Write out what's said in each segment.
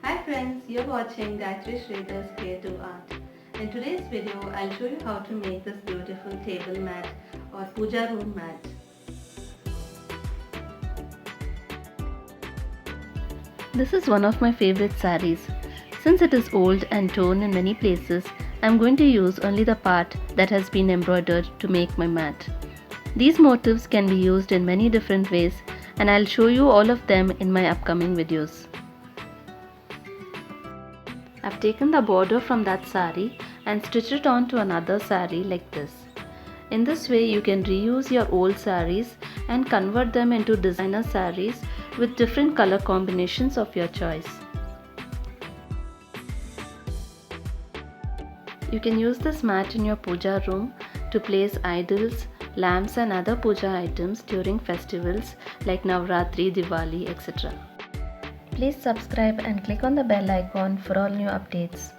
Hi friends, you're watching Gayatri Shreda's Creative Art. In today's video, I'll show you how to make this beautiful table mat or Puja Room mat. This is one of my favorite saris. Since it is old and torn in many places, I am going to use only the part that has been embroidered to make my mat. These motifs can be used in many different ways and I'll show you all of them in my upcoming videos. I've taken the border from that sari and stitched it onto another sari like this. In this way you can reuse your old saris and convert them into designer saris with different color combinations of your choice. You can use this mat in your puja room to place idols, lamps and other puja items during festivals like Navratri, Diwali, etc. Please subscribe and click on the bell icon for all new updates.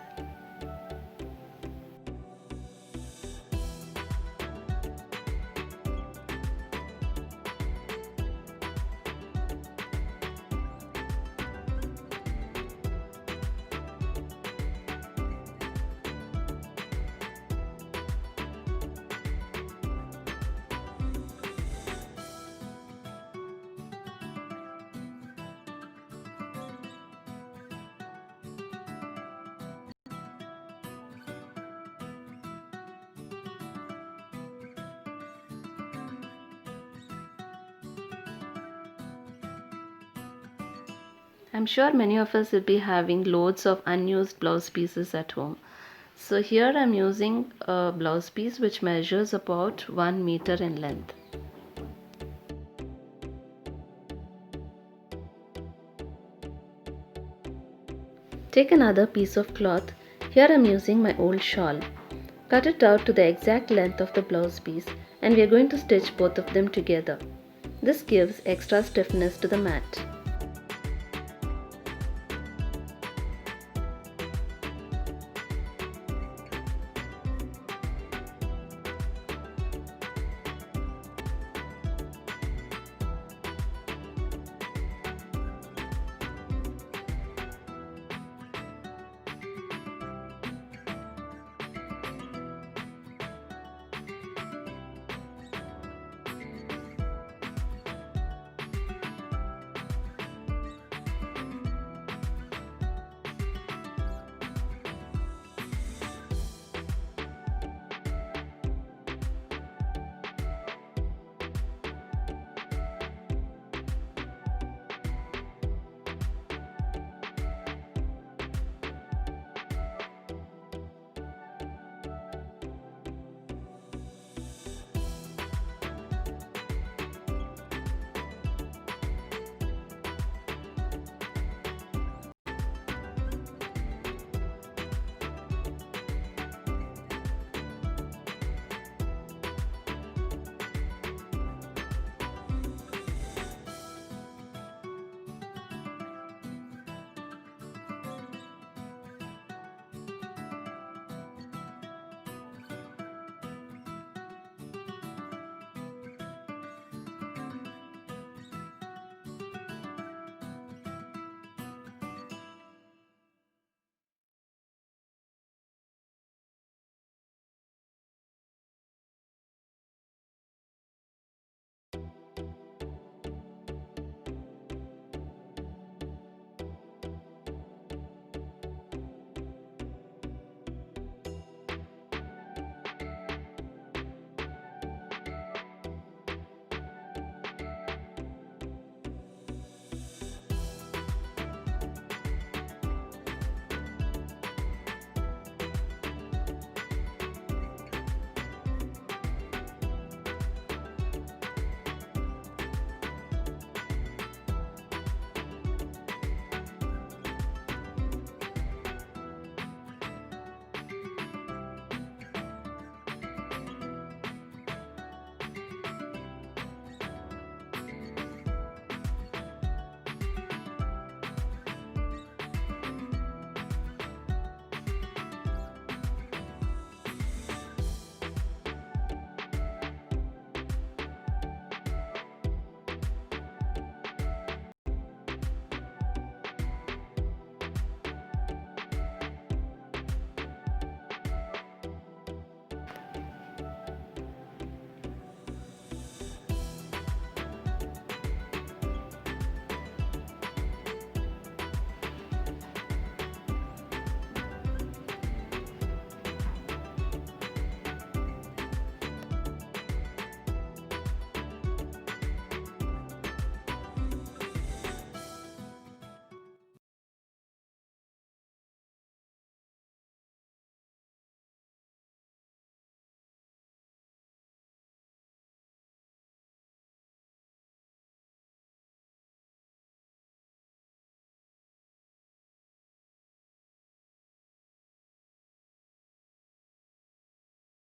I'm sure many of us will be having loads of unused blouse pieces at home. So here I'm using a blouse piece which measures about 1 meter in length. Take another piece of cloth. Here I'm using my old shawl. Cut it out to the exact length of the blouse piece and we are going to stitch both of them together. This gives extra stiffness to the mat.